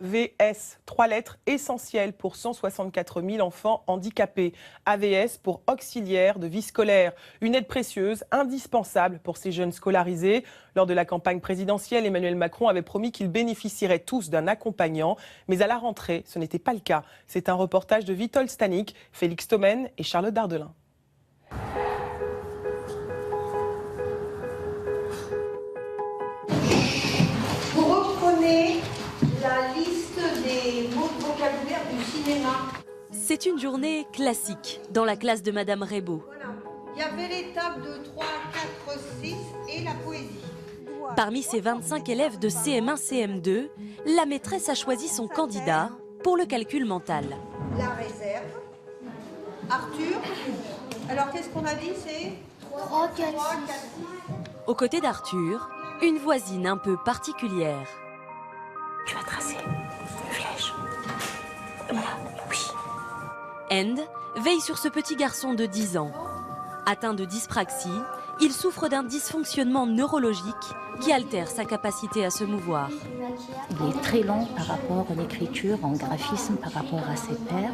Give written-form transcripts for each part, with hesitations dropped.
VS, 3 lettres essentielles pour 164 000 enfants handicapés. AVS pour auxiliaire de vie scolaire. Une aide précieuse, indispensable pour ces jeunes scolarisés. Lors de la campagne présidentielle, Emmanuel Macron avait promis qu'ils bénéficieraient tous d'un accompagnant. Mais à la rentrée, ce n'était pas le cas. C'est un reportage de Witold Stanik, Félix Thomen et Charlotte Dardelin. Vous reprenez la liste des mots de vocabulaire du cinéma. C'est une journée classique dans la classe de Madame Rebaud. Voilà. Il y avait les tables de 3, 4, 6 et la poésie. Parmi ces 25 élèves de CM1, CM2, la maîtresse a choisi son candidat pour le calcul mental. La réserve. Arthur. Alors qu'est-ce qu'on a dit? C'est 3, 4, 6. Aux côtés d'Arthur, une voisine un peu particulière. Tu vas tracer une flèche. Voilà, oui. End veille sur ce petit garçon de 10 ans. Atteint de dyspraxie, il souffre d'un dysfonctionnement neurologique qui altère sa capacité à se mouvoir. Il est très lent par rapport à l'écriture, en graphisme par rapport à ses pairs.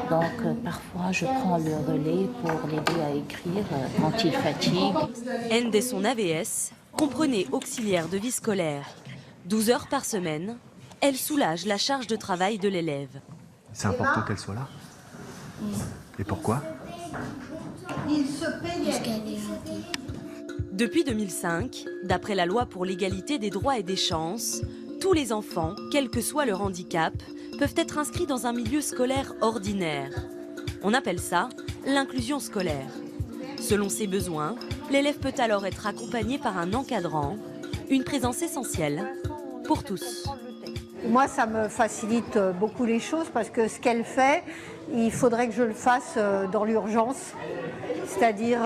Donc parfois je prends le relais pour l'aider à écrire quand il fatigue. End et son AVS, comprenez auxiliaire de vie scolaire. 12 heures par semaine, elle soulage la charge de travail de l'élève. C'est important qu'elle soit là. Et pourquoi? Il se payait. Depuis 2005, d'après la loi pour l'égalité des droits et des chances, tous les enfants, quel que soit leur handicap, peuvent être inscrits dans un milieu scolaire ordinaire. On appelle ça l'inclusion scolaire. Selon ses besoins, l'élève peut alors être accompagné par un encadrant, une présence essentielle pour tous. Moi, ça me facilite beaucoup les choses parce que ce qu'elle fait, il faudrait que je le fasse dans l'urgence. C'est-à-dire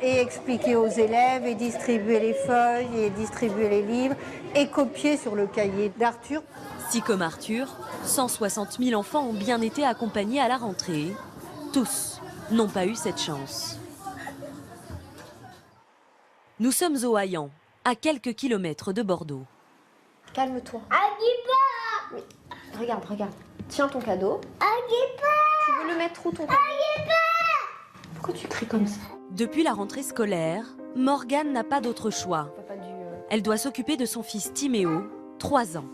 et expliquer aux élèves, et distribuer les feuilles, et distribuer les livres, et copier sur le cahier d'Arthur. Si comme Arthur, 160 000 enfants ont bien été accompagnés à la rentrée, tous n'ont pas eu cette chance. Nous sommes au Haillan, à quelques kilomètres de Bordeaux. Calme-toi. Aguipa! Oui. Regarde. Tiens ton cadeau. Aguipa! Tu veux le mettre où ton cadeau? Aguipa! Pourquoi tu cries comme ça? Depuis la rentrée scolaire, Morgane n'a pas d'autre choix. T'as pas dû, Elle doit s'occuper de son fils Timéo, 3 ans.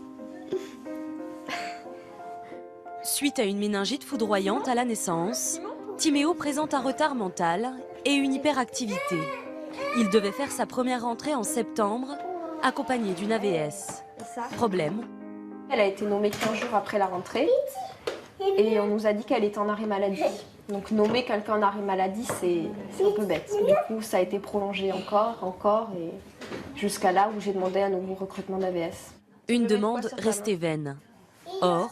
Suite à une méningite foudroyante à la naissance, Timéo présente un retard mental et une hyperactivité. Il devait faire sa première rentrée en septembre, accompagné d'une AVS. Et ça? Problème, Elle a été nommée 15 jours après la rentrée et on nous a dit qu'elle était en arrêt maladie. Donc nommer quelqu'un en arrêt maladie, c'est un peu bête. Du coup, ça a été prolongé encore et jusqu'à là où j'ai demandé un nouveau recrutement d'AVS. une demande restée vaine. Or,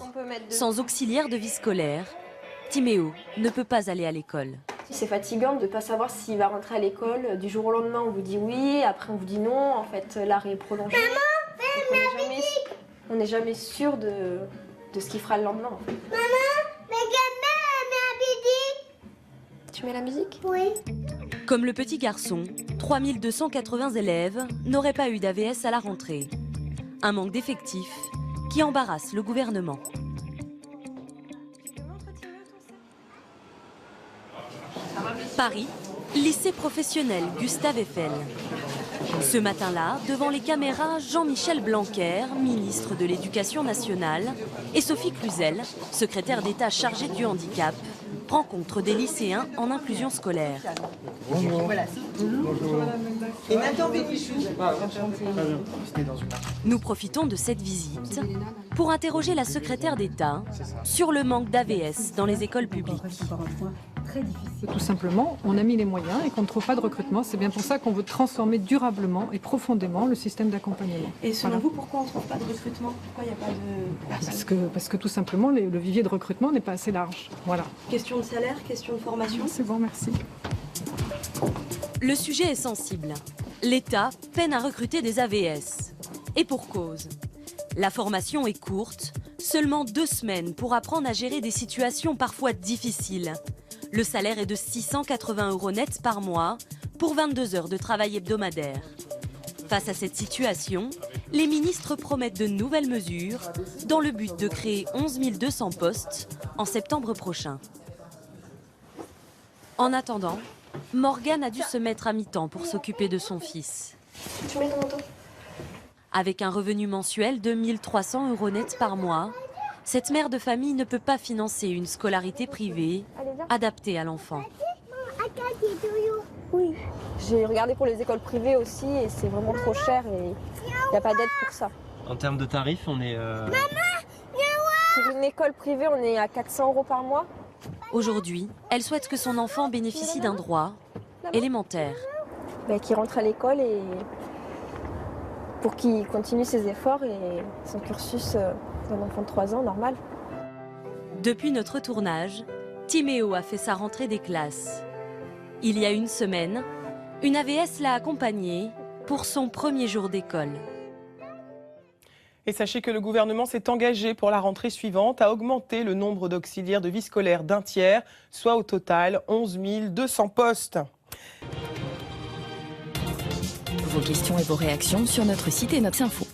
sans auxiliaire de vie scolaire, Timéo ne peut pas aller à l'école. C'est fatigant de ne pas savoir s'il va rentrer à l'école. Du jour au lendemain, on vous dit oui, après on vous dit non. En fait, l'arrêt est prolongé. On n'est jamais sûr de ce qu'il fera le lendemain. En fait. Tu mets la musique? Oui. Comme le petit garçon, 3280 élèves n'auraient pas eu d'AVS à la rentrée. Un manque d'effectifs qui embarrasse le gouvernement. Paris, lycée professionnel Gustave Eiffel. Ce matin-là, devant les caméras, Jean-Michel Blanquer, ministre de l'Éducation nationale, et Sophie Cluzel, secrétaire d'État chargée du handicap, rencontrent des lycéens en inclusion scolaire. Bonjour. Et Nathan Bénichou. Nous profitons de cette visite pour interroger la secrétaire d'État sur le manque d'AVS dans les écoles publiques. Tout simplement, on a mis les moyens et qu'on ne trouve pas de recrutement. C'est bien pour ça qu'on veut transformer durablement et profondément le système d'accompagnement. Et selon vous, pourquoi on ne trouve pas de recrutement? Pourquoi il n'y a pas de personnes? Parce que tout simplement, le vivier de recrutement n'est pas assez large. Voilà. Question de salaire, question de formation? C'est bon, merci. Le sujet est sensible. L'État peine à recruter des AVS. Et pour cause. La formation est courte, seulement 2 semaines pour apprendre à gérer des situations parfois difficiles. Le salaire est de 680 € net par mois pour 22 heures de travail hebdomadaire. Face à cette situation, les ministres promettent de nouvelles mesures dans le but de créer 11 200 postes en septembre prochain. En attendant, Morgane a dû se mettre à mi-temps pour s'occuper de son fils. Tu mets ton manteau. Avec un revenu mensuel de 1 300 € net par mois, cette mère de famille ne peut pas financer une scolarité privée adaptée à l'enfant. Oui. J'ai regardé pour les écoles privées aussi et c'est vraiment trop cher et il n'y a pas d'aide pour ça. En termes de tarifs, on est... Pour une école privée, on est à 400 € par mois. Aujourd'hui, elle souhaite que son enfant bénéficie d'un droit élémentaire. Qu'il rentre à l'école et pour qu'il continue ses efforts et son cursus d'un enfant de 3 ans, normal. Depuis notre tournage, Timéo a fait sa rentrée des classes. Il y a une semaine, une AVS l'a accompagné pour son premier jour d'école. Et sachez que le gouvernement s'est engagé pour la rentrée suivante à augmenter le nombre d'auxiliaires de vie scolaire d'1 tiers, soit au total 11 200 postes. Vos questions et vos réactions sur notre site et notre info.